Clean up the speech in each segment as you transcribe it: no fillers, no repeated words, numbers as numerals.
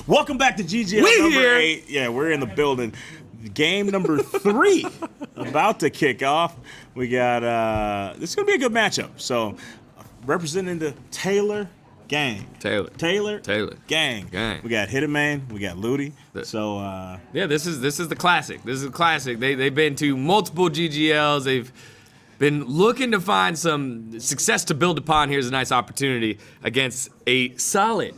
Welcome back to GGL number 8. Yeah, we're in the building. Game number 3 about to kick off. We got this is gonna be a good matchup. So, representing the Taylor gang. Taylor gang. We got Hitman. We got Ludi. Yeah, this is the classic. This is the classic. They've been to multiple GGLs. They've been looking to find some success to build upon. Here's a nice opportunity against a solid,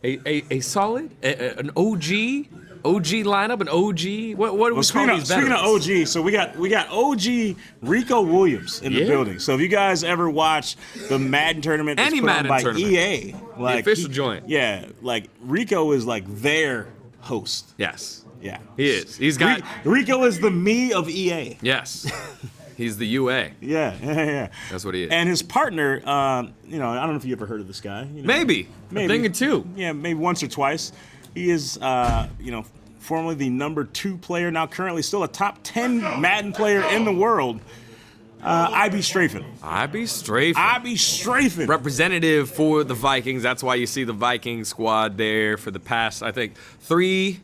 an OG lineup, an OG. What do we call these veterans? Speaking of OG, so we got OG Rico Williams in the building. So if you guys ever watch the Madden tournament that's put on by EA, like the official joint, like Rico is like their host. Yes, yeah, he is. He's got Rico is the me of EA. Yes. He's the UA. Yeah. That's what he is. And his partner, I don't know if you ever heard of this guy. Maybe. A thing or two. Yeah, maybe once or twice. He is, formerly the number 2 player, now currently still a top 10 Madden player in the world. IB Strafen. IB Strafen. Representative for the Vikings. That's why you see the Viking squad there for the past, I think, 3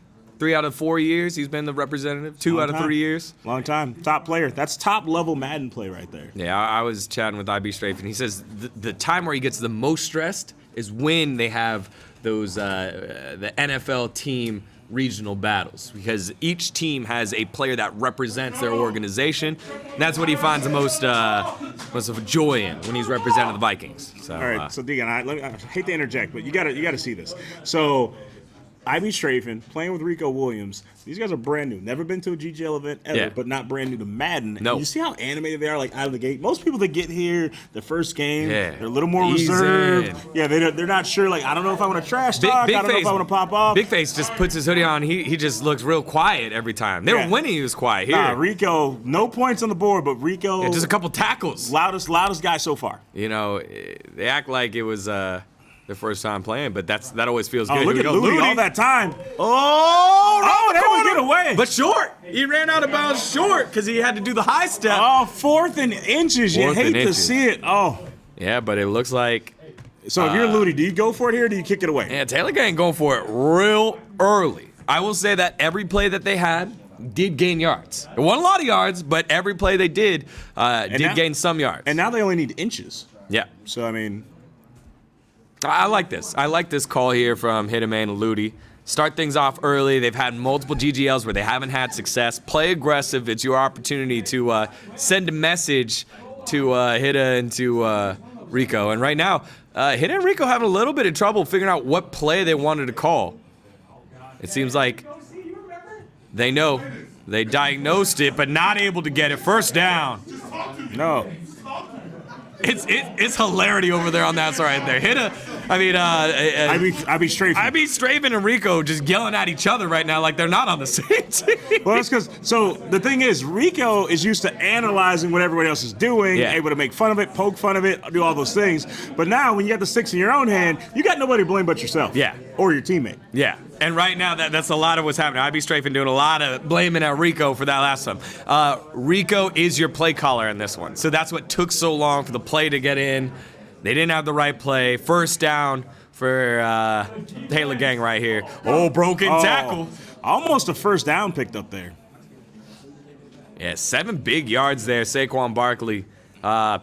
out of 4 years, he's been the representative. 2 out of 3 years. Long time. Top player. That's top level Madden play right there. Yeah, I was chatting with IB Strafen. He says the time where he gets the most stressed is when they have those the NFL team regional battles, because each team has a player that represents their organization. And that's what he finds the most of joy in when he's representing the Vikings. So, all right, so Deegan, I hate to interject, but you gotta see this. So, IB Strafen playing with Rico Williams. These guys are brand new. Never been to a GGL event ever, but not brand new to Madden. No. You see how animated they are, like out of the gate. Most people that get here, the first game, they're a little more reserved. Yeah, they're not sure. Like, I don't know if I want to trash talk. I don't know if I want to pop off. Big Face just puts his hoodie on. He just looks real quiet every time. They were winning. He was quiet. Here, Rico, no points on the board, but Rico, just a couple tackles. Loudest guy so far. You know, they act like it was their first time playing, but that always feels good. Look at Ludi all that time. There we get away. But short. He ran out of bounds short because he had to do the high step. Oh, 4th and inches. You hate to see it. Oh. Yeah, but it looks like. So if you're Ludi, do you go for it here or do you kick it away? Yeah, Taylor Gang going for it real early. I will say that every play that they had did gain yards. It wasn't a lot of yards, but every play they did gain some yards. And now they only need inches. Yeah. So, I mean, I like this. I like this call here from Hitman and Ludi. Start things off early. They've had multiple GGLs where they haven't had success. Play aggressive. It's your opportunity to send a message to Hita and to Rico. And right now, Hita and Rico having a little bit of trouble figuring out what play they wanted to call. It seems like they know. They diagnosed it, but not able to get it. First down. No. It's hilarity over there on that side right there. IB Strafen and Rico just yelling at each other right now like they're not on the same team. Well, that's because, so the thing is, Rico is used to analyzing what everybody else is doing, able to make fun of it, poke fun of it, do all those things. But now, when you got the sticks in your own hand, you got nobody to blame but yourself. Yeah. Or your teammate. Yeah. And right now, that's a lot of what's happening. IB Strafen doing a lot of blaming at Rico for that last one. Rico is your play caller in this one. So that's what took so long for the play to get in. They didn't have the right play. First down for Taylor Gang right here. Broken tackle. Almost a first down picked up there. Yeah, 7 big yards there. Saquon Barkley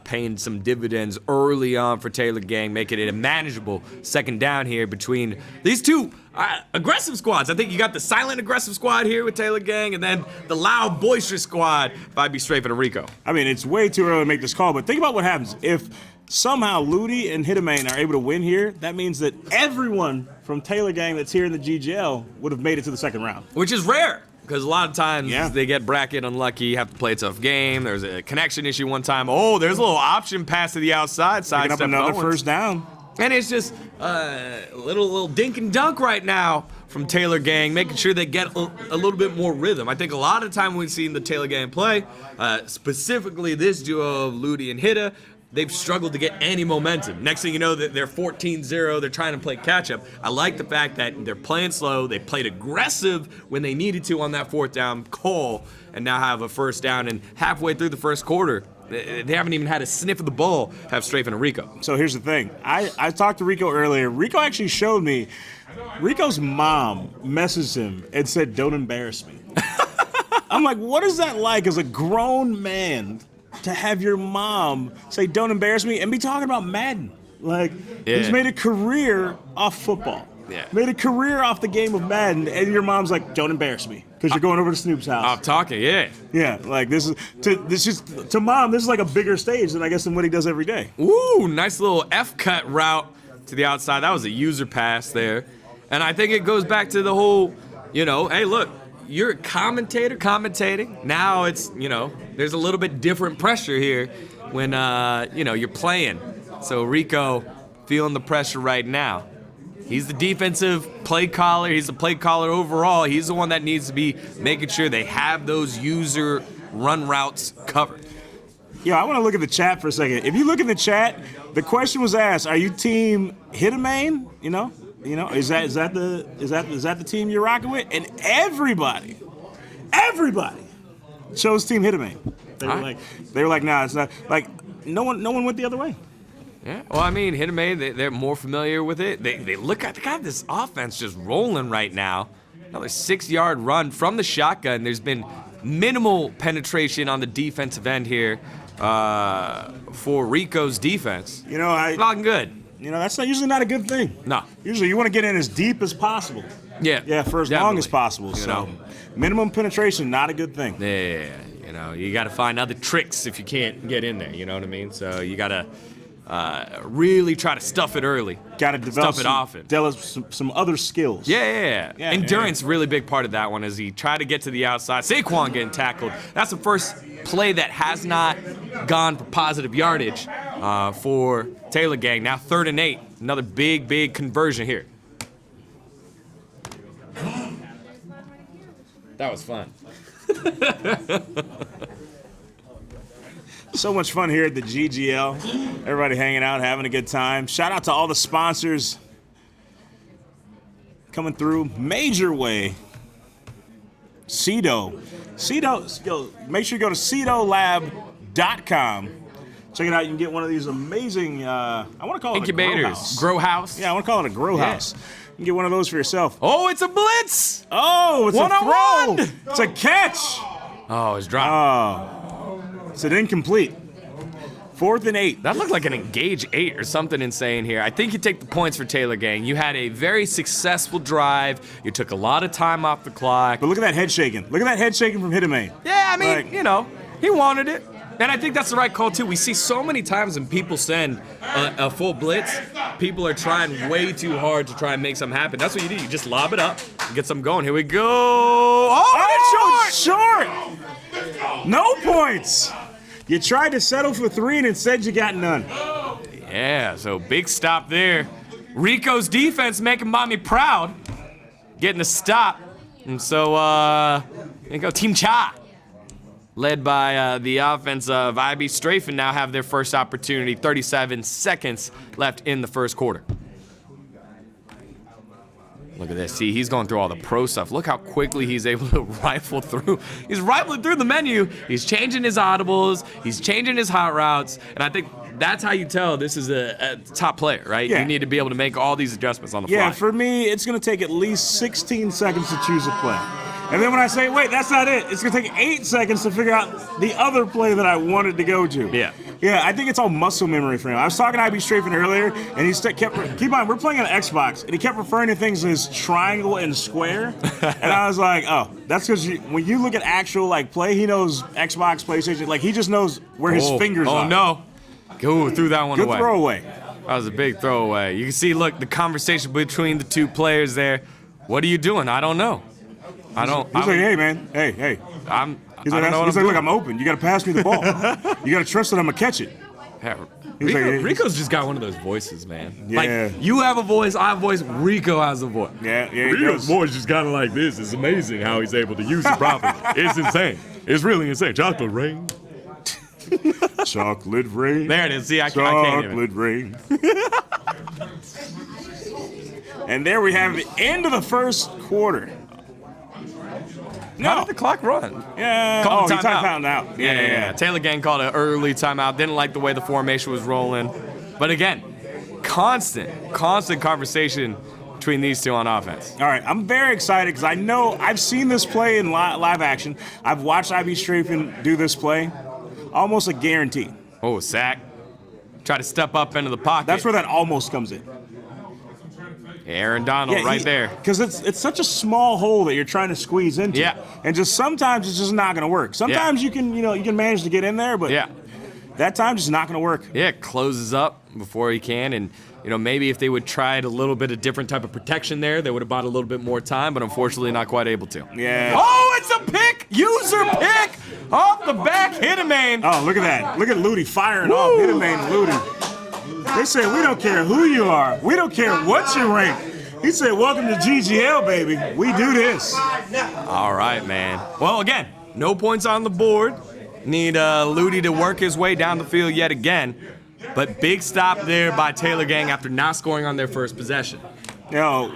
paying some dividends early on for Taylor Gang, making it a manageable second down here between these two aggressive squads. I think you got the silent aggressive squad here with Taylor Gang, and then the loud boisterous squad by IB Strafen and Rico. I mean, it's way too early to make this call, but think about what happens if somehow Ludi and Hitman are able to win here. That means that everyone from Taylor Gang that's here in the GGL would have made it to the second round, which is rare. Because a lot of times they get bracket unlucky, have to play a tough game. There's a connection issue one time. There's a little option pass to the outside. Picking up another first down. And it's just a little dink and dunk right now from Taylor Gang, making sure they get a little bit more rhythm. I think a lot of time we've seen the Taylor Gang play, specifically this duo of Ludi and Hita, they've struggled to get any momentum. Next thing you know, they're 14-0. They're trying to play catch-up. I like the fact that they're playing slow. They played aggressive when they needed to on that 4th down call, and now have a first down. And halfway through the first quarter, They haven't even had a sniff of the ball, have Strafen and Rico. So here's the thing. I talked to Rico earlier. Rico actually showed me. Rico's mom messaged him and said, "Don't embarrass me." I'm like, what is that like as a grown man to have your mom say, "Don't embarrass me," and be talking about Madden? Like, he's made a career off football. Yeah. Made a career off the game of Madden, and your mom's like, "Don't embarrass me," because you're going over to Snoop's house. I'm talking, yeah. Yeah, like this is to mom, this is like a bigger stage than what he does every day. Ooh, nice little F-cut route to the outside. That was a user pass there. And I think it goes back to the whole, hey, look, you're a commentating. Now it's, there's a little bit different pressure here when, you're playing. So Rico feeling the pressure right now. He's the defensive play caller. He's the play caller overall. He's the one that needs to be making sure they have those user run routes covered. Yeah, I want to look at the chat for a second. If you look in the chat, the question was asked: are you team Hittermain? Is that the team you're rocking with? And everybody chose Team Hittermain. They were like, nah, it's not. Like, no one went the other way. Yeah, well, I mean, Hittermain, they're more familiar with it. They got this offense just rolling right now. Another 6-yard run from the shotgun. There's been minimal penetration on the defensive end here for Rico's defense. Looking good. That's usually not a good thing. No. Usually you want to get in as deep as possible. Yeah. Yeah, for as long as possible. So minimum penetration, not a good thing. Yeah, you got to find other tricks if you can't get in there. You know what I mean? So you got to really try to stuff it early. Got to develop stuff it often. Develop some other skills. Yeah. Endurance, really big part of that one as he tried to get to the outside. Saquon getting tackled. That's the first play that has not gone for positive yardage for Taylor Gang. Now 3rd and 8. Another big conversion here. That was fun. So much fun here at the GGL. Everybody hanging out, having a good time. Shout out to all the sponsors coming through. Major way. Cedo, make sure you go to cedolab.com. Check it out. You can get one of these amazing, I want to call it incubators. A grow house. Grow house? Yeah, I want to call it a grow house. You can get one of those for yourself. Oh, it's a blitz! Oh, it's a throw! It's a catch! Oh, it's dropped. It's an incomplete. 4th and 8. That looked like an engage 8 or something insane here. I think you take the points for Taylor Gang. You had a very successful drive. You took a lot of time off the clock. But look at that head shaking. Look at that head shaking from Hittermain. Yeah, I mean, he wanted it. And I think that's the right call, too. We see so many times when people send a full blitz, people are trying way too hard to try and make something happen. That's what you do. You just lob it up and get something going. Here we go. Oh, it's short! No points! You tried to settle for 3 and instead you got none. Yeah, so big stop there. Rico's defense making mommy proud. Getting a stop. And so, there you go, Team Cha. Led by the offense of IB Strafen now have their first opportunity. 37 seconds left in the first quarter. Look at this. See, he's going through all the pro stuff. Look how quickly he's able to rifle through. He's rifling through the menu. He's changing his audibles. He's changing his hot routes. And I think that's how you tell this is a top player, right? Yeah. You need to be able to make all these adjustments on the fly. Yeah, for me, it's going to take at least 16 seconds to choose a play. And then when I say, wait, that's not it, it's going to take 8 seconds to figure out the other play that I wanted to go to. Yeah. Yeah, I think it's all muscle memory for him. I was talking to IB Strafen earlier, and he kept in mind, we're playing on Xbox, and he kept referring to things as triangle and square. And I was like, oh, that's because when you look at actual play, he knows Xbox, PlayStation, he just knows where his fingers are. Oh, no. Go threw that one away. Good throwaway. That was a big throwaway. You can see, look, the conversation between the two players there. What are you doing? I don't know. He's like, hey, man. Hey. He's like, look, I'm open. You got to pass me the ball. You got to trust that I'm going to catch it. Yeah, Rico's just got one of those voices, man. Yeah. You have a voice, I have a voice, Rico has a voice. Yeah. Rico's voice just kind of like this. It's amazing how he's able to use it properly. It's insane. It's really insane. Chocolate rain. Chocolate rain. There it is. See, I can't even. Chocolate rain. And there we have the end of the first quarter. No. How did the clock run? Yeah. Called Oh, a you talking timeout. about out. Yeah. Taylor Gang called an early timeout. Didn't like the way the formation was rolling. But again, constant conversation between these two on offense. All right, I'm very excited because I know I've seen this play in live action. I've watched Ivy Strafen do this play. Almost a guarantee. Oh, sack. Try to step up into the pocket. That's where that almost comes in. Aaron Donald right there. Because it's such a small hole that you're trying to squeeze into. Yeah. And just sometimes it's just not going to work. Sometimes you can manage to get in there, but that time just not going to work. Yeah, closes up before he can, and maybe if they would tried a little bit of different type of protection there, they would have bought a little bit more time, but unfortunately not quite able to. Yeah. Oh, it's a pick! User pick! Off the back, Hitterman. Oh, look at that. Look at Ludi firing off. Hitterman Ludi. They say, we don't care who you are. We don't care what you rank. He said, welcome to GGL, baby. We do this. All right, man. Well, again, no points on the board. Need Ludi to work his way down the field yet again. But big stop there by Taylor Gang after not scoring on their first possession. I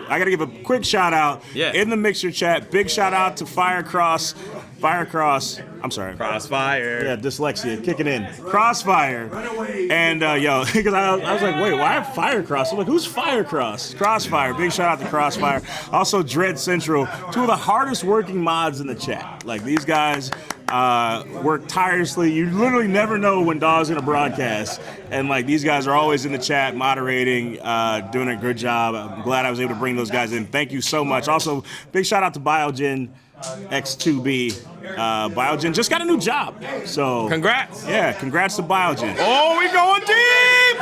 got to give a quick shout out in the Mixer chat. Big shout out to Crossfire. Crossfire. Yeah, dyslexia kicking in. Crossfire. And because I was like, wait, why Firecross? I'm like, who's Firecross? Crossfire. Big shout out to Crossfire. Also, Dread Central. Two of the hardest working mods in the chat. Like, these guys work tirelessly. You literally never know when Dog's gonna broadcast, and like these guys are always in the chat moderating, doing a good job. I'm glad I was able to bring those guys in. Thank you so much. Also, big shout out to Biogen X2B. Biogen just got a new job, so congrats. Yeah, congrats to Biogen. Oh, we going deep!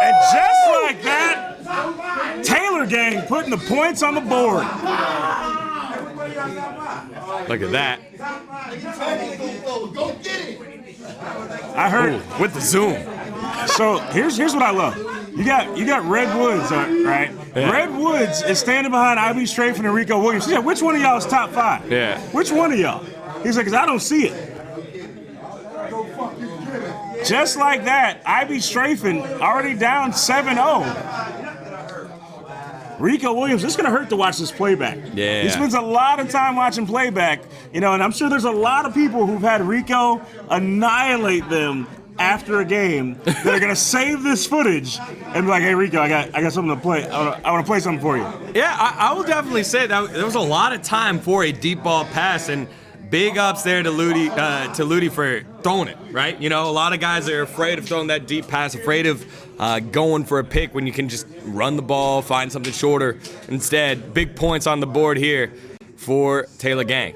And just like that, Taylor Gang putting the points on the board. Look at that. I heard with the zoom. So here's what I love. You got Red Woods, right? Yeah. Red Woods is standing behind Ivy Strafen and Rico Williams. He said, which one of y'all is top 5? Yeah. Which one of y'all? He's like, 'cause I don't see it. Just like that, Ivy Strafen already down 7-0. Rico Williams, it's going to hurt to watch this playback. Yeah. He spends a lot of time watching playback, and I'm sure there's a lot of people who've had Rico annihilate them after a game that are going to save this footage and be like, hey, Rico, I got something to play. I want to play something for you. Yeah, I will definitely say that there was a lot of time for a deep ball pass, and big ups there to Ludi for throwing it, right? A lot of guys are afraid of throwing that deep pass, afraid of going for a pick when you can just run the ball, find something shorter. Instead, big points on the board here for Taylor Gang.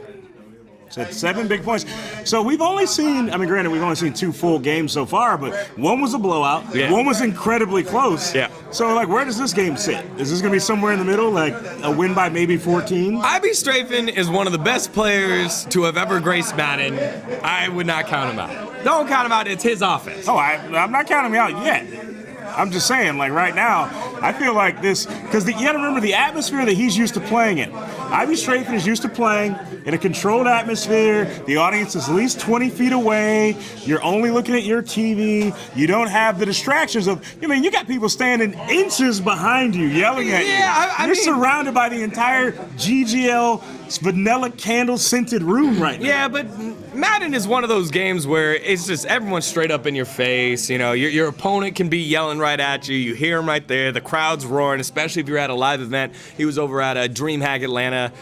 So 7 big points. So we've only seen, granted, we've only seen 2 full games so far, but one was a blowout. Yeah. One was incredibly close. Yeah. So, where does this game sit? Is this going to be somewhere in the middle, like a win by maybe 14? Ivy Strafen is one of the best players to have ever graced Madden. I would not count him out. Don't count him out. It's his offense. Oh, I'm not counting him out yet. I'm just saying, right now, I feel like this, because you got to remember the atmosphere that he's used to playing in. Ivy Strafen is used to playing in a controlled atmosphere. The audience is at least 20 feet away. You're only looking at your TV. You don't have the distractions of, you got people standing inches behind you yelling at you. You're surrounded by the entire GGL vanilla candle scented room right now. Yeah, but Madden is one of those games where it's just everyone's straight up in your face. Your opponent can be yelling right at you. You hear him right there. The crowd's roaring, especially if you're at a live event. He was over at DreamHack Atlanta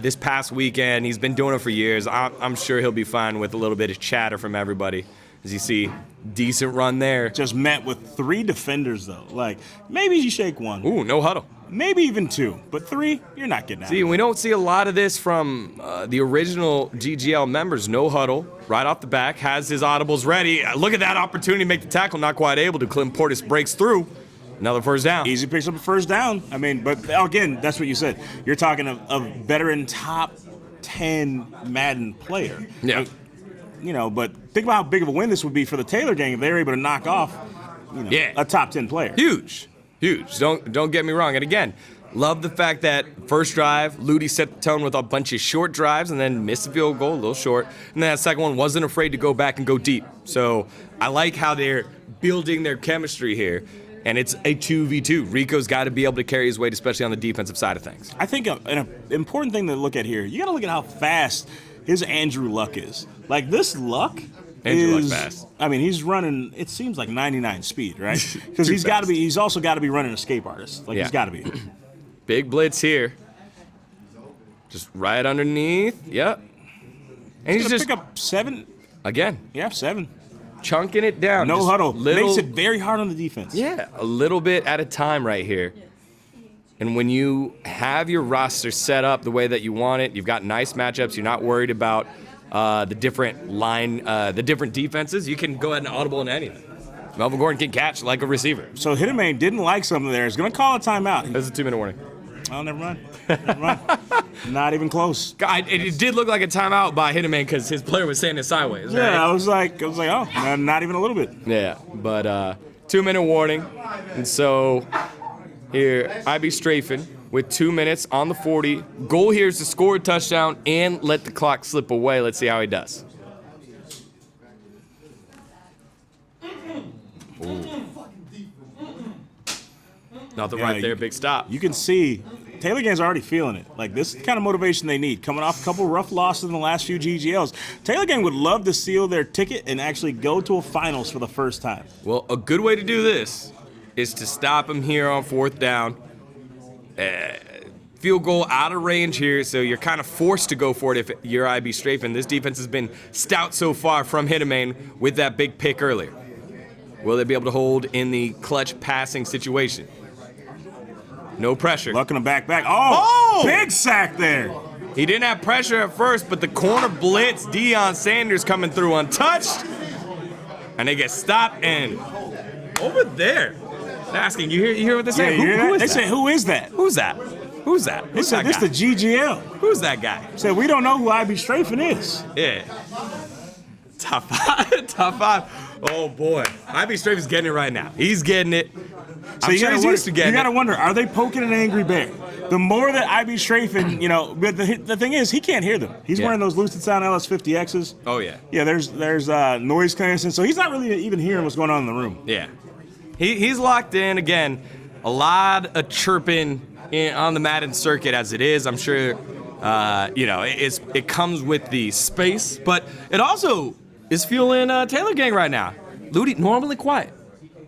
this past weekend. He's been doing it for years. I'm sure he'll be fine with a little bit of chatter from everybody. As you see, decent run there. Just met with 3 defenders, though. Maybe you shake 1. Ooh, no huddle. Maybe even 2, but 3, you're not getting out. See, we don't see a lot of this from the original GGL members. No huddle, right off the back, has his audibles ready. Look at that opportunity to make the tackle, not quite able to. Clint Portis breaks through. Another first down. Easy picks up a first down. But again, that's what you said. You're talking a veteran top 10 Madden player. Yeah. But think about how big of a win this would be for the Taylor Gang if they're able to knock off a top 10 player. Huge. Don't get me wrong. And again, love the fact that first drive, Ludi set the tone with a bunch of short drives and then missed the field goal, a little short. And then that second one wasn't afraid to go back and go deep. So I like how they're building their chemistry here. and it's a 2v2. Rico's got to be able to carry his weight, especially on the defensive side of things. I think an important thing to look at here, you got to look at how fast his Andrew Luck is. Like, this Luck Andrew is Luck fast. I mean, he's running, it seems like 99 speed, right? Because he's also got to be running escape artist. Like, he's got to be. Big blitz here. Just right underneath. Yep. And he's just pick up 7. Again. Yeah, 7. Chunking it down. No just huddle. Makes it very hard on the defense. Yeah, a little bit at a time right here. And when you have your roster set up the way that you want it, you've got nice matchups, you're not worried about the different defenses, you can go ahead and audible into anything. Melvin Gordon can catch like a receiver. So Hitterman didn't like something there. He's going to call a timeout. That's a 2-minute warning. Oh, never mind. Never mind. Not even close. It did look like a timeout by Hitterman because his player was standing sideways. Right? Yeah, I was like, oh, not even a little bit. Yeah, but 2-minute warning. And so here, IB strafing with 2 minutes on the 40. Goal here is to score a touchdown and let the clock slip away. Let's see how he does. Ooh. Nothing right there, big stop. You can see Taylor Gang's already feeling it. Like, this is the kind of motivation they need. Coming off a couple rough losses in the last few GGLs. Taylor Gang would love to seal their ticket and actually go to a finals for the first time. Well, a good way to do this is to stop him here on 4th down. Field goal out of range here, so you're kind of forced to go for it if you're IB strafing. This defense has been stout so far from Hitterman with that big pick earlier. Will they be able to hold in the clutch passing situation? No pressure. Luck in the back. Oh! Big sack there. He didn't have pressure at first, but the corner blitz, Deion Sanders coming through untouched. And they get stopped, and over there, they're asking, you hear what they're saying? Who is they that? say, who is that? Who's that? Who's that? They said, this the GGL. Who's that guy? Said, we don't know who IB strafing is. Yeah. Top 5. Top 5. Oh, boy. IB Strafing's getting it right now. He's getting it. So you gotta wonder, are they poking an angry bear? The more that IB strafing, but the thing is, he can't hear them. He's wearing those Lucid Sound LS50Xs. Oh, yeah. Yeah, there's noise canceling, so he's not really even hearing what's going on in the room. Yeah. He's locked in. Again, a lot of chirping on the Madden circuit as it is. I'm sure, it comes with the space, but it also is fueling Taylor Gang right now. Ludi, normally quiet.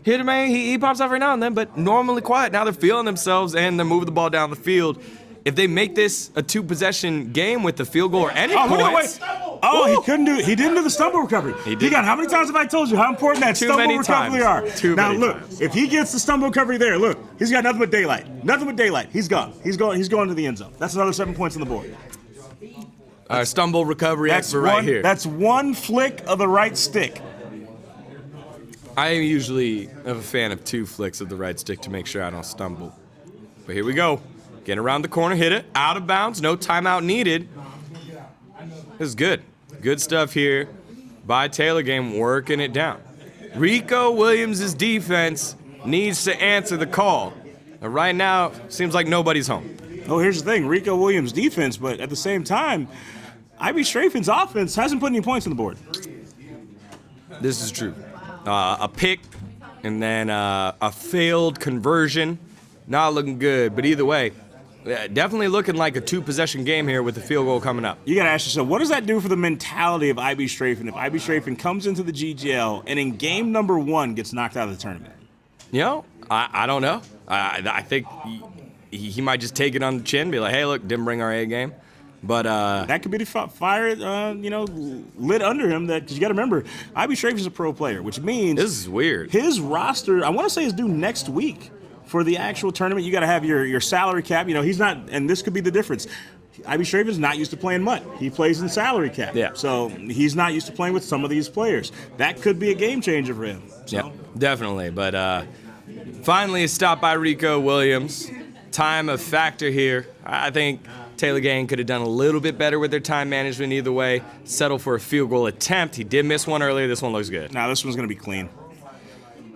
Hitterman, he pops off every now and then, but normally quiet. Now they're feeling themselves and they're moving the ball down the field. If they make this a 2-possession game with the field goal or any points. He couldn't do it. He didn't do the stumble recovery. He got, how many times have I told you how important that stumble recovery are? Now look, if he gets the stumble recovery there, look, he's got nothing but daylight. Nothing but daylight. He's gone. He's going to the end zone. That's another 7 points on the board. Stumble recovery expert right here. That's one flick of the right stick. I am usually a fan of 2 flicks of the right stick to make sure I don't stumble. But here we go. Get around the corner, hit it, out of bounds, no timeout needed. This is good. Good stuff here by Taylor Gang, working it down. Rico Williams' defense needs to answer the call. And right now, seems like nobody's home. Oh, here's the thing. Rico Williams' defense, but at the same time, IB Strafing's offense hasn't put any points on the board. This is true. A pick and then a failed conversion. Not looking good, but either way, definitely looking like a 2-possession game here with the field goal coming up. You got to ask yourself, what does that do for the mentality of IB Strafing if IB Strafing comes into the GGL and in game number 1 gets knocked out of the tournament? I don't know. I think he might just take it on the chin, be like, hey, look, didn't bring our A game. But that could be the fire, lit under him. Because you got to remember, IB Strafing's a pro player, which means this is weird. His roster, I want to say, is due next week for the actual tournament. You got to have your salary cap. He's not, and this could be the difference. IB Strafing's not used to playing MUT. He plays in salary cap. Yeah. So he's not used to playing with some of these players. That could be a game changer for him. So. Yeah, definitely. But finally, a stop by Rico Williams. Time of factor here. I think Taylor Gang could have done a little bit better with their time management either way. Settle for a field goal attempt. He did miss one earlier. This one looks good. Now this one's going to be clean.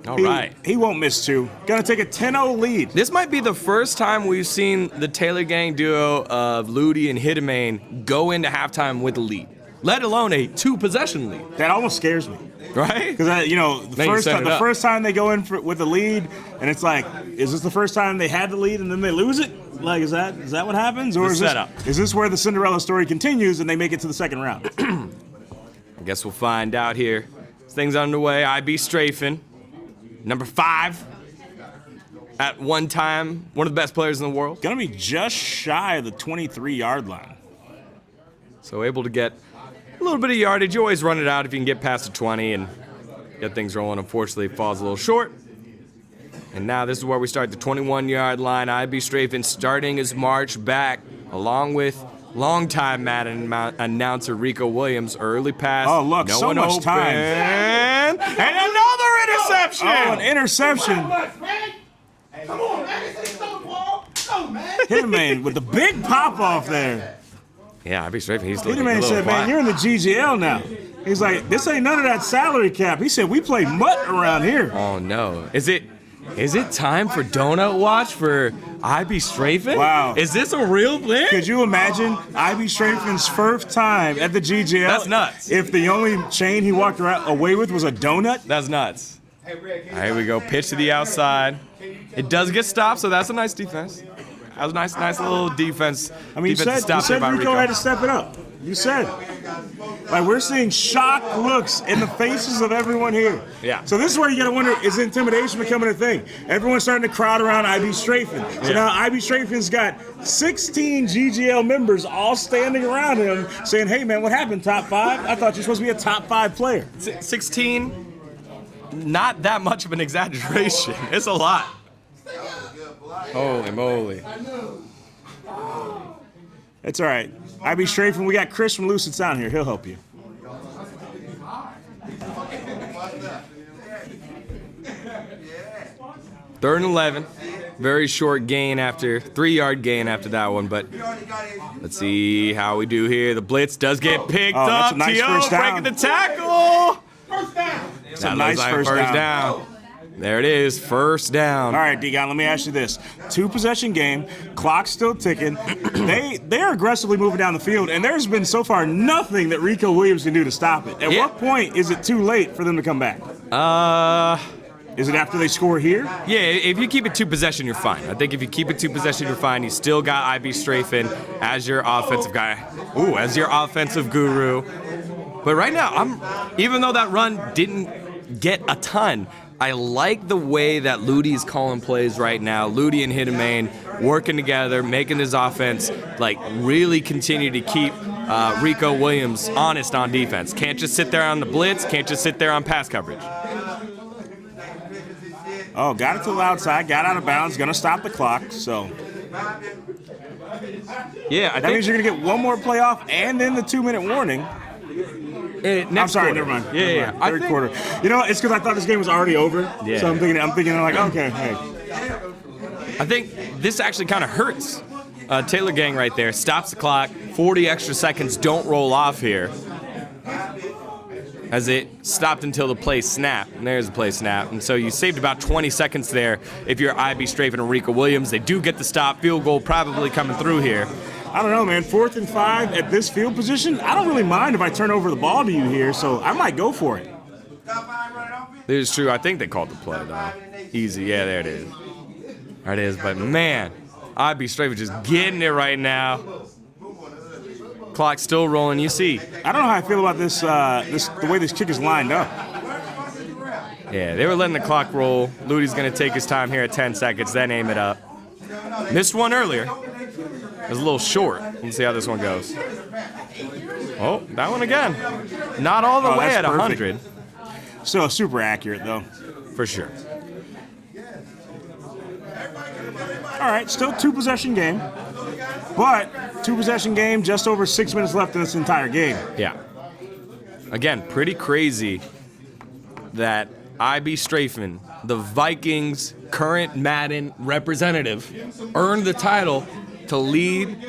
All right. He won't miss 2. Going to take a 10-0 lead. This might be the first time we've seen the Taylor Gang duo of Ludi and Hitterman go into halftime with a lead. let alone a 2-possession lead. That almost scares me. Right? Because the first time they go in with the lead, and it's like, is this the first time they had the lead and then they lose it? Like, is that what happens, or is this where the Cinderella story continues and they make it to the second round? I guess we'll find out here. Things underway. IB Strafing, number 5. At one time, one of the best players in the world. Gonna be just shy of the 23-yard line. So able to get a little bit of yardage. You always run it out if you can get past the 20 and get things rolling. Unfortunately, it falls a little short. And now this is where we start the 21-yard line. IB Strafing starting his march back, along with longtime Madden announcer Rico Williams. Early pass. Oh, look, no so one much open. time. And another interception. Oh, an interception. Come on, man. This ain't so ball. Come on, man. Hitman with the big pop off there. Yeah, IB Strafing, he's looking a Hitman little said, quiet. man, you're in the GGL now. He's like, this ain't none of that salary cap. He said, we play mutt around here. Oh, no. Is it time for Donut Watch for IB Strafing? Wow. Is this a real thing? Could you imagine IB Strafing's first time at the GGL? That's nuts. If the only chain he walked away with was a donut? That's nuts. All right, here we go. Pitch to the outside. It does get stopped, so that's a nice defense. That was a nice little defense. I mean, you said Rico had to step it up. You said. Like, we're seeing shocked looks in the faces of everyone here. Yeah. So this is where you got to wonder, is intimidation becoming a thing? Everyone's starting to crowd around IB Strafing. So now IB Strafing's got 16 GGL members all standing around him saying, hey, man, what happened, top 5? I thought you were supposed to be a top 5 player. 16, not that much of an exaggeration. It's a lot. Holy moly. It's all right. IB Strafing, we got Chris from Lucid Sound here. He'll help you. Third and 11. Very short gain 3-yard gain after that one, but let's see how we do here. The blitz does get picked that's up. a nice T.O. first down. breaking the tackle. First down. It's a nice first down. There it is, first down. All right, D-Gon, let me ask you this. 2-possession game, clock's still ticking. They're aggressively moving down the field, and there's been so far nothing that Rico Williams can do to stop it. At what point is it too late for them to come back? Is it after they score here? Yeah, if you keep it 2-possession, you're fine. I think if you keep it 2-possession, you're fine. You still got IB Strafing as your offensive guy. Ooh, as your offensive guru. But right now, even though that run didn't get a ton, I like the way that Ludi's calling plays right now. Ludi and Hittermain working together, making this offense like really continue to keep Rico Williams honest on defense. Can't just sit there on the blitz, can't just sit there on pass coverage. Oh, got it to the outside, got out of bounds, gonna stop the clock, so. Yeah, that means you're gonna get one more play off and then the 2-minute warning. I'm sorry, quarter. never mind. Yeah. Third quarter. You know, it's because I thought this game was already over. Yeah. So I'm thinking like, okay, hey. I think this actually kind of hurts. Taylor Gang right there stops the clock. 40 extra seconds don't roll off here. As it stopped until the play snap. And there's the play snap. And so you saved about 20 seconds there if you're IB Strafing and Rico Williams. They do get the stop. Field goal probably coming through here. I don't know, man. 4th and 5 at this field position, I don't really mind if I turn over the ball to you here, so I might go for it. This is true. I think they called the play, though. Easy. Yeah, there it is. There it is. But, man, IB Strafing just getting it right now. Clock's still rolling. You see. I don't know how I feel about this, the way this kick is lined up. Yeah, they were letting the clock roll. Ludi's going to take his time here at 10 seconds, then aim it up. Missed one earlier. It was a little short. Let's see how this one goes. Oh, that one again. Not all the way at 100. Still super accurate, though. For sure. All right, still 2-possession game. But 2-possession game, just over 6 minutes left in this entire game. Yeah. Again, pretty crazy that IB Strafing, the Vikings' current Madden representative, earned the title to lead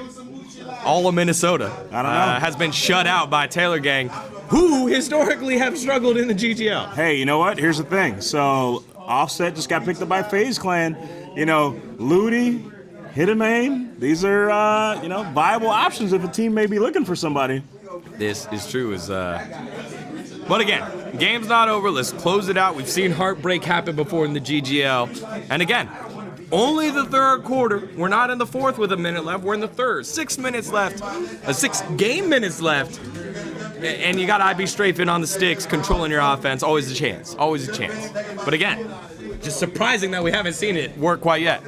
all of Minnesota. I don't know. Has been shut out by Taylor Gang, who historically have struggled in the GGL. Hey, you know what? Here's the thing. So Offset just got picked up by FaZe Clan. You know, Ludi, Hittermain, these are, viable options if a team may be looking for somebody. This is true. But again, game's not over. Let's close it out. We've seen heartbreak happen before in the GGL. And again, only the third quarter. We're not in the fourth with a minute left. We're in the third. 6 minutes left. 6 game minutes left. And you got IB Strafing on the sticks, controlling your offense. Always a chance. Always a chance. But again, just surprising that we haven't seen it work quite yet.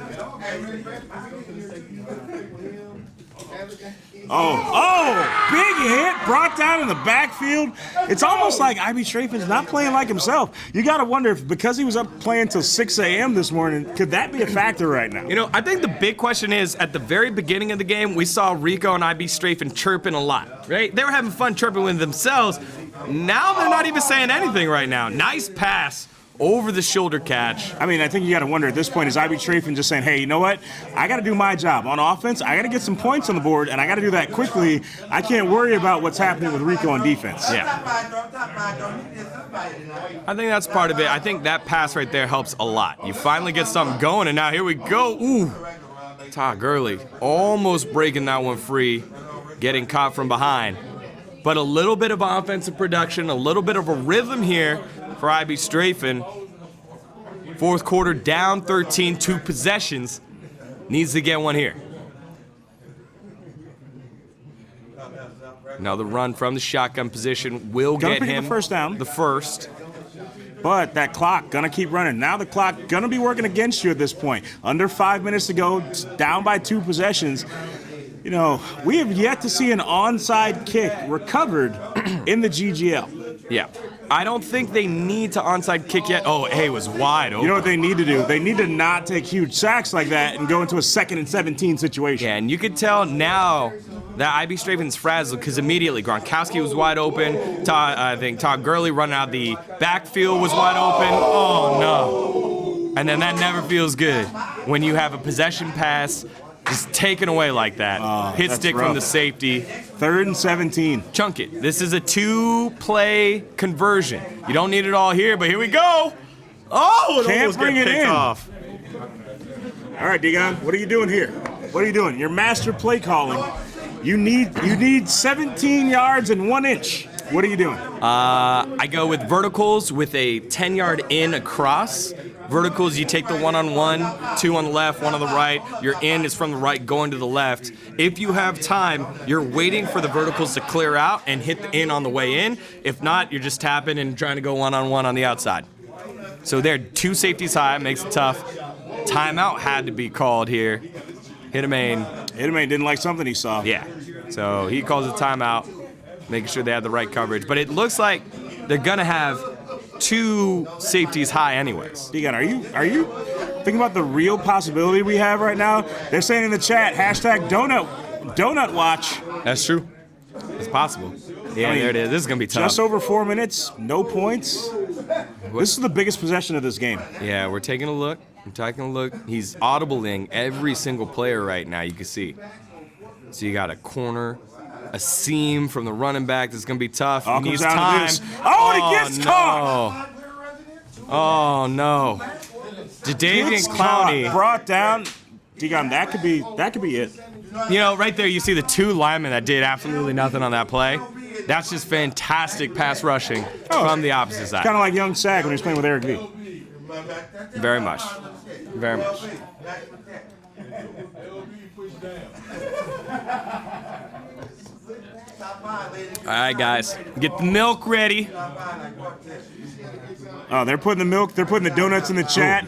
Oh, big hit brought down in the backfield. It's almost like IB Strafing's not playing like himself. You got to wonder if because he was up playing till 6 a.m. this morning, could that be a factor right now? You know, I think the big question is, at the very beginning of the game, we saw Rico and IB Strafing chirping a lot, right? They were having fun chirping with themselves. Now they're not even saying anything right now. Nice pass. Over the shoulder catch. I mean, I think you got to wonder at this point, is IB Strafing just saying, hey, you know what? I got to do my job. On offense, I got to get some points on the board, and I got to do that quickly. I can't worry about what's happening with Rico on defense. Yeah. I think that's part of it. I think that pass right there helps a lot. You finally get something going, and now here we go. Ooh. Todd Gurley almost breaking that one free, getting caught from behind. But a little bit of offensive production, a little bit of a rhythm here for IB Strafing. Fourth quarter down 13, 2 possessions. Needs to get one here. Another run from the shotgun position will get him the first down. The first. But that clock gonna keep running. Now the clock gonna be working against you at this point. Under 5 minutes to go, down by 2 possessions. You know, we have yet to see an onside kick recovered in the GGL. Yeah. I don't think they need to onside kick yet. Oh, hey, it was wide open. You know what they need to do? They need to not take huge sacks like that and go into a 2nd and 17 situation. Yeah, and you could tell now that IB Strafing's frazzled because immediately Gronkowski was wide open. I think Todd Gurley running out the backfield was wide open. Oh, no. And then that never feels good when you have a possession pass just taken away like that. Hit stick rough. from the safety. 3rd and 17. Chunk it. This is a 2-play conversion. You don't need it all here, but here we go. Oh, it Can't almost bring got it picked in. off. All right, Digon, what are you doing here? What are you doing? Your master play calling. You need 17 yards and 1 inch. What are you doing? I go with verticals with a 10-yard in across. Verticals, you take the 1-on-1, 2 on the left, 1 on the right. Your in is from the right going to the left. If you have time, you're waiting for the verticals to clear out and hit the in on the way in. If not, you're just tapping and trying to go 1-on-1 on the outside. So they're 2 safeties high, makes it tough. Timeout had to be called here. Hittermain didn't like something he saw. Yeah, so he calls a timeout, making sure they have the right coverage. But it looks like they're gonna have 2 safeties high anyways. Digon, are you thinking about the real possibility we have right now? They're saying in the chat, #donut watch. That's true. It's possible. Yeah, there it is. This is gonna be tough. Just over 4 minutes, no points. This is the biggest possession of this game. Yeah, we're taking a look. I'm taking a look. He's audibling every single player right now, you can see. So you got a corner, a seam from the running back that's going to be tough. All He needs comes down to time. this. Oh, and it gets no. caught. Oh, no. Jadeveon Gets caught, Clowney. brought down. Digon, that could be it. You know, right there you see the 2 linemen that did absolutely nothing on that play. That's just fantastic pass rushing from the opposite side. Kind of like young Sag when he was playing with Eric V. Very much. Very much. All right, guys. Get the milk ready. Oh, they're putting the milk, they're putting the donuts in the chat.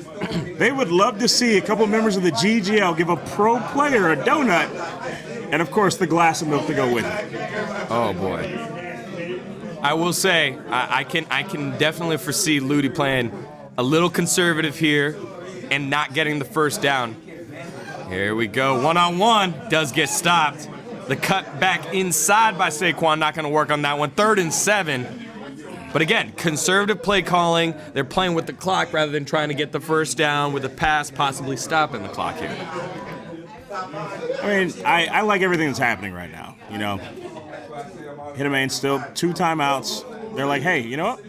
They would love to see a couple members of the GGL give a pro player a donut, and of course the glass of milk to go with it. Oh boy. I will say, I can definitely foresee Ludi playing a little conservative here and not getting the first down. Here we go. 1-on-1 does get stopped. The cut back inside by Saquon, not going to work on that one. 3rd and 7. But again, conservative play calling. They're playing with the clock rather than trying to get the first down with a pass, possibly stopping the clock here. I mean, I like everything that's happening right now. You know, Hittermain still 2 timeouts. They're like, hey, you know what?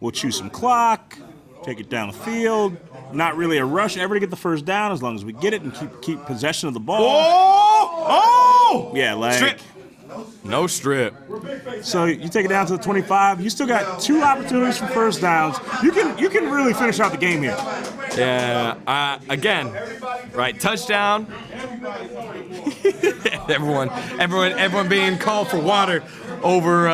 We'll chew some clock, take it down the field. Not really a rush ever to get the first down as long as we get it and keep possession of the ball. Oh! Yeah, like. Strip. No strip. So you take it down to the 25. You still got 2 opportunities for first downs. You can really finish out the game here. Yeah. Again, right? Touchdown. everyone being called for water over.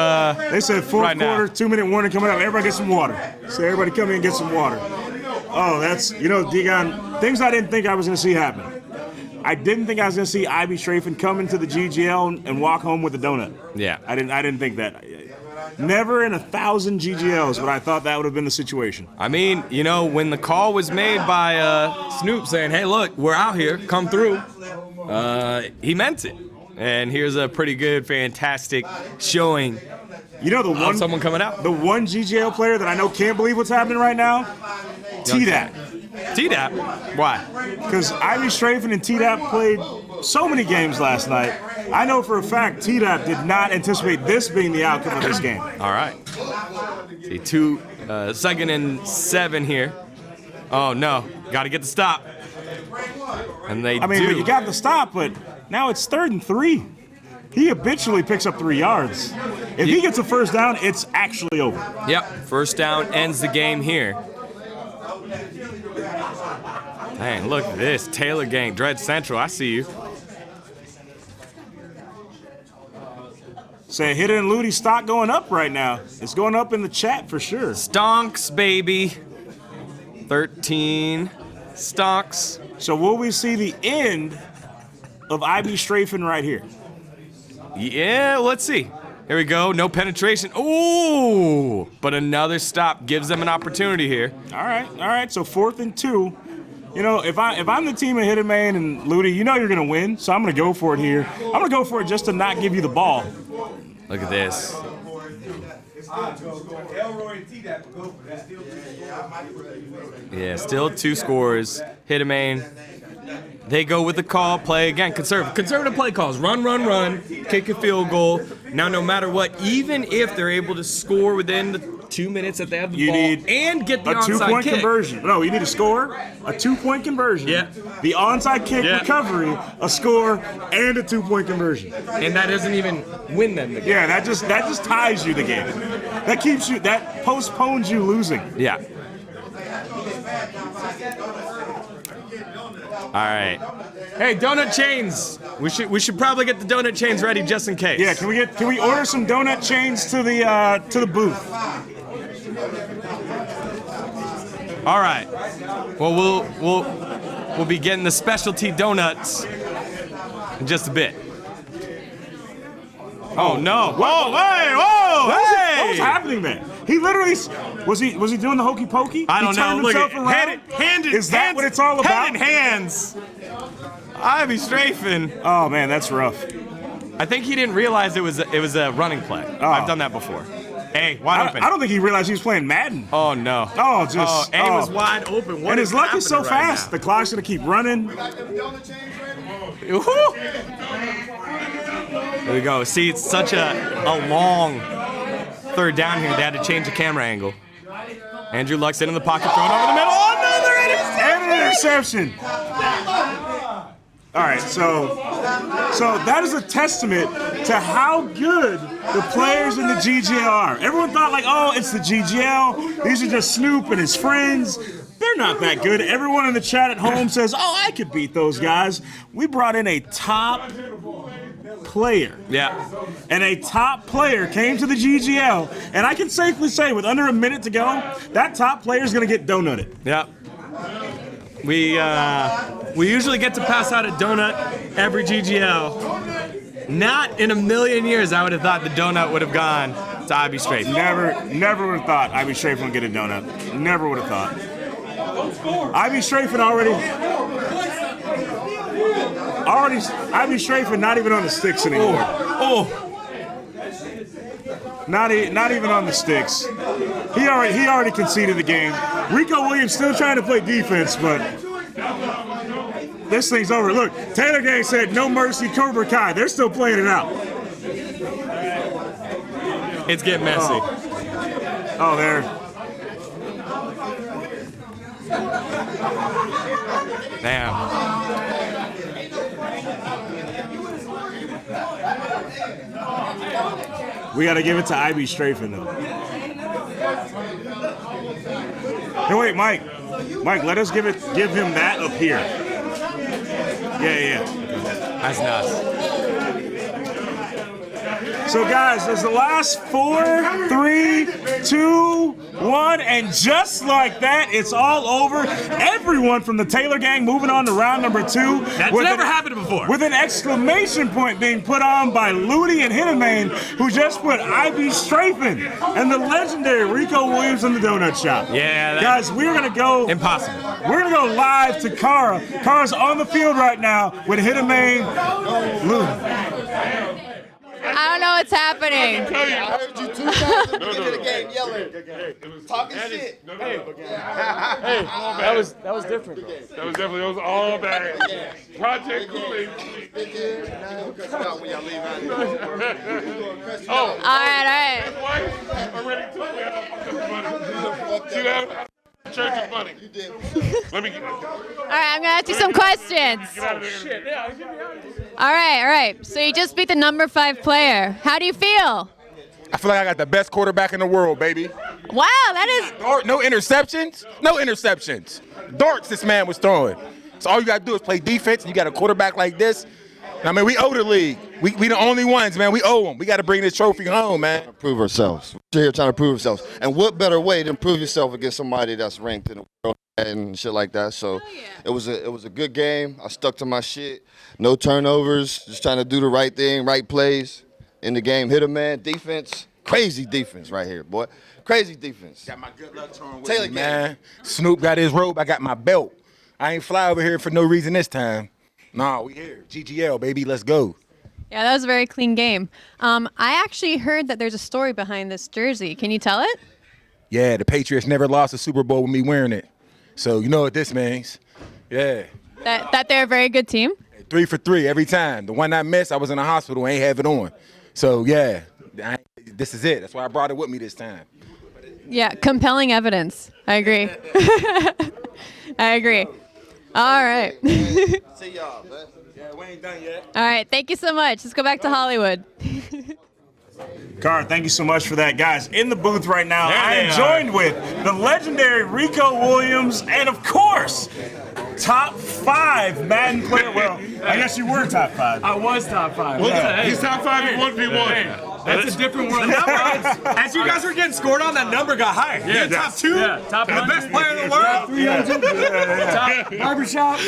They said fourth right quarter, now. 2-minute warning coming up. Everybody get some water. So everybody come in and get some water. Oh, that's, Degon, things I didn't think I was going to see happen. I didn't think I was going to see Ivy Strafen come into the GGL and walk home with a donut. Yeah. I didn't think that. Never in 1,000 GGLs would I thought that would have been the situation. I mean, when the call was made by Snoop saying, "Hey, look, we're out here, come through," he meant it. And here's a pretty good, fantastic showing. Of someone coming out. The one GGL player that I know can't believe what's happening right now? T-Dap. T-Dap? Why? Because Ivy Strafen and T-Dap played so many games last night. I know for a fact T-Dap did not anticipate this being the outcome of this game. All right. See, 2nd and 7 here. Oh, no. Got to get the stop. And they do. But you got the stop, but now it's 3rd and 3. He habitually picks up 3 yards. If he gets a first down, it's actually over. Yep. First down ends the game here. Dang, look at this. Taylor Gang, Dread Central, I see you. Say Hit and Ludi stock going up right now. It's going up in the chat for sure. Stonks, baby. 13 stonks. So will we see the end of Ivy Strafen right here? Yeah, let's see. Here we go. No penetration. Ooh! But another stop gives them an opportunity here. All right. So 4th and 2. If I'm the team of Hitterman and Ludi, you're going to win. So I'm going to go for it here. I'm going to go for it just to not give you the ball. Look at this. Yeah, still 2 scores. Hitterman. They go with the call, play again, conservative play calls, run, kick a field goal. Now, no matter what, even if they're able to score within the 2 minutes that they have the ball and get the onside 2-point kick. conversion. No, you need to score, a 2-point conversion, the onside kick recovery, a score, and a 2-point conversion. And that doesn't even win them the game. Yeah, that just ties you the game. That postpones you losing. Yeah. All right. Hey, donut chains. We should probably get the donut chains ready just in case. Yeah, can we order some donut chains to the booth? All right. Well, we'll be getting the specialty donuts in just a bit. Oh no! Whoa! Hey! Whoa! What was happening there? He literally was he doing the hokey pokey? I don't know. Look at Is that what it's all about? Head in hands. Ivy Strafen. Oh man, that's rough. I think he didn't realize it was a running play. I've done that before. Hey, wide open. I don't think he realized he was playing Madden. Oh no. He was wide open. What and is his luck is so happening fast. Right now? The clock's gonna keep running. There we go. See, it's such a long 3rd down here. They had to change the camera angle. Andrew Luck's in the pocket, throwing over the middle. And an interception. All right, so that is a testament to how good the players in the GGL are. Everyone thought it's the GGL. These are just Snoop and his friends. They're not that good. Everyone in the chat at home says, I could beat those guys. We brought in a top player. Yeah. And a top player came to the GGL, and I can safely say with under a minute to go, that top player is going to get donutted. Yeah. We usually get to pass out a donut every GGL. Not in a million years I would have thought the donut would have gone to Ivy Strafen. Never would have thought Ivy Strafen would get a donut. Never would have thought. Ivy Strafen already Ivy Strafen not even on the sticks anymore. Not even on the sticks. He already conceded the game. Rico Williams still trying to play defense, but this thing's over. Look, Taylor Gang said no mercy, Cobra Kai. They're still playing it out. It's getting messy. Oh, there. Damn. We got to give it to IB Strafen, though. Hey, wait, Mike. Mike, let us give him that up here. Yeah. That's nice. So, guys, there's the last 4, 3, 2, 1, and just like that, it's all over. Everyone from the Taylor gang moving on to round number 2. That's never happened before. With an exclamation point being put on by Ludi and Hitterman, who just put IB Strafen and the legendary Rico Williams in the donut shop. Yeah, guys, we're gonna go. Impossible. We're gonna go live to Kara. Kara's on the field right now with Hitterman, Ludi. I don't know what's happening. I heard you 2 times in the beginning of the game yelling, talking shit. Hey, that was different. That was all bad. Project Kool-Aid. All right. I'm ready to see that? Church is funny. Let me get All right, I'm going to ask you some questions. out of there. All right. So you just beat the number 5 player. How do you feel? I feel like I got the best quarterback in the world, baby. Wow, that is... No interceptions. No interceptions. Darts this man was throwing. So all you got to do is play defense, and you got a quarterback like this. I mean, we owe the league. We the only ones, man. We owe them. We got to bring this trophy home, man. Prove ourselves. We're here trying to prove ourselves. And what better way than prove yourself against somebody that's ranked in the world and shit like that. So it was a good game. I stuck to my shit. No turnovers. Just trying to do the right thing, right plays in the game. Hit a man. Defense. Crazy defense right here, boy. Crazy defense. Got my good luck charm with Taylor me, man. Snoop got his robe. I got my belt. I ain't fly over here for no reason this time. Nah, we here. GGL, baby. Let's go. Yeah, that was a very clean game. I actually heard that there's a story behind this jersey. Can you tell it? Yeah, the Patriots never lost a Super Bowl with me wearing it. So you know what this means. Yeah. That they're a very good team? 3 for 3 every time. The one I missed, I was in the hospital, ain't have it on. So yeah, this is it. That's why I brought it with me this time. Yeah, compelling evidence. I agree. I agree. All right. See y'all, man. Yeah, we ain't done yet. All right, thank you so much. Let's go back to Hollywood. Car, thank you so much for that. Guys, in the booth right now, I am joined with the legendary Rico Williams and, of course, top 5 Madden player. Well, I guess you were top 5. I was top 5. Yeah. He's top 5 in 1v1. That's a different world. As you guys were getting scored on, that number got higher. Yeah, top 2? Yeah, top the best player in the world? Top barbershop.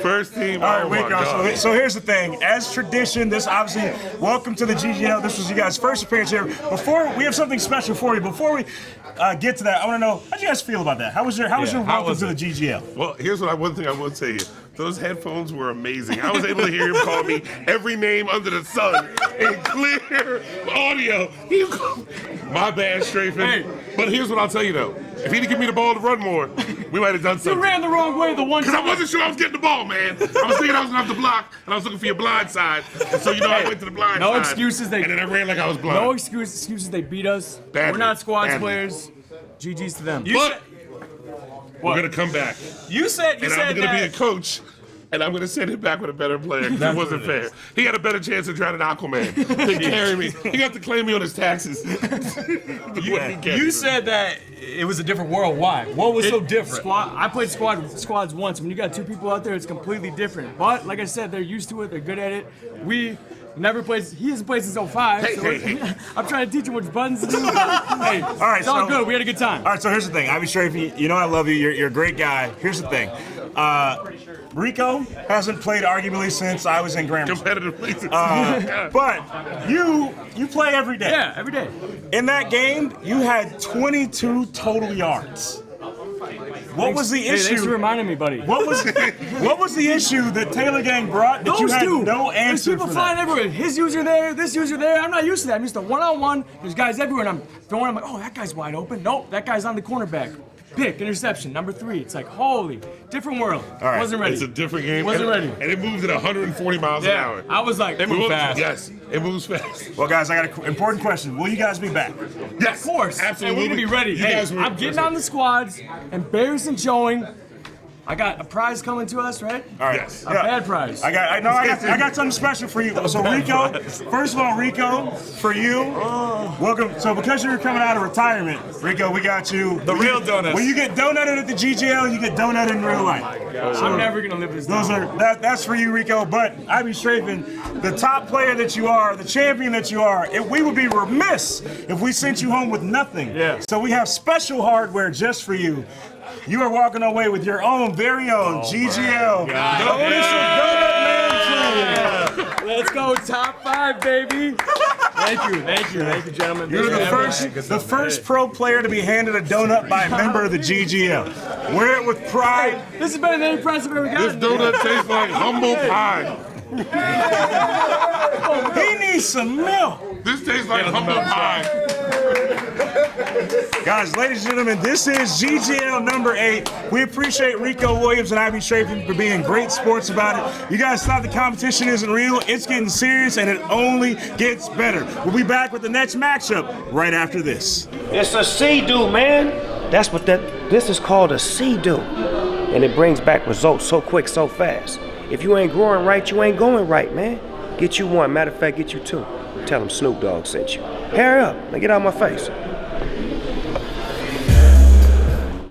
First team. All right, wait, guys. So here's the thing. As tradition, this obviously, welcome to the GGL. This was you guys' first appearance here. Before we have something special for you. Before we get to that, I want to know, how do you guys feel about that? How was your welcome to the GGL? Well, here's one thing I will tell you. Those headphones were amazing. I was able to hear him call me every name under the sun in clear audio. He called, my bad, Strafen. Hey. But here's what I'll tell you, though. If he'd give me the ball to run more, we might have done something. You ran the wrong way the one time. Because I wasn't sure I was getting the ball, man. I was thinking I was going to have to block, and I was looking for your blind side. And so, I went to the blind side. No excuses. And then I ran like I was blind. No excuses. They beat us. Badly. We're not squads Badly. players. GG's to them. But we're going to come back. You said I'm going to be a coach. And I'm going to send him back with a better player because it wasn't fair. He had a better chance of drowning Aquaman to carry me. He got to claim me on his taxes. You said that it was a different world. Why? What was so different? I played squads once. When you got 2 people out there, it's completely different. But like I said, they're used to it. They're good at it. We never played. He hasn't played since 05. Hey. I'm trying to teach him which buttons to do. Hey, all right, it's all good. We had a good time. All right, so here's the thing. I'll be straight for you. You know I love you. You're a great guy. Here's the thing. Rico hasn't played arguably since I was in grammar school. Competitively. But you play every day. Yeah, every day. In that game, you had 22 total yards. What was the issue? Thanks for reminding me, buddy. What was the issue that Taylor Gang brought that you had no answer There's people flying everywhere. His user there, this user there. I'm not used to that. I'm used to one-on-one. There's guys everywhere, and I'm throwing. I'm like, oh, that guy's wide open. Nope, that guy's on the cornerback. Pick, interception, number 3. It's like, holy, different world. All right. Wasn't ready. It's a different game. Wasn't ready. And it moves at 140 miles an hour. I was like, they move fast. Yes, it moves fast. Well, guys, I got an important question. Will you guys be back? Yes, Of course. absolutely. And we're going to be ready. You Hey, guys were I'm getting on the squads, embarrassing showing. I got a prize coming to us, right? All right. Yes. A bad prize. I got something special for you. So Rico, first of all, Rico, for you, welcome. So because you're coming out of retirement, Rico, we got you The real donuts. When you get donutted at the GGL, you get donutted in real life. I'm never gonna live this down. That's for you, Rico. But I be strafing the top player that you are, the champion that you are. We would be remiss if we sent you home with nothing. Yeah. So we have special hardware just for you. You are walking away with your own very own GGL. The official Donut Man Team. Let's go, top 5, baby. Thank you, gentlemen. You're the first pro player to be handed a donut by a member of the GGL. Wear it with pride. This is better than any prize I've ever This gotten. donut tastes like humble pie. He needs some milk. This tastes like humble pie. Guys, ladies and gentlemen, this is GGL number 8. We appreciate Rico Williams and Ivy Strafing for being great sports about it. You guys thought the competition isn't real. It's getting serious, and it only gets better. We'll be back with the next matchup right after this. It's a sea-doo, man. That's what this is called, a sea-doo. And it brings back results so quick, so fast. If you ain't growing right, you ain't going right, man. Get you one. Matter of fact, get you 2. Tell them Snoop Dogg sent you. Hurry up. Now get out of my face.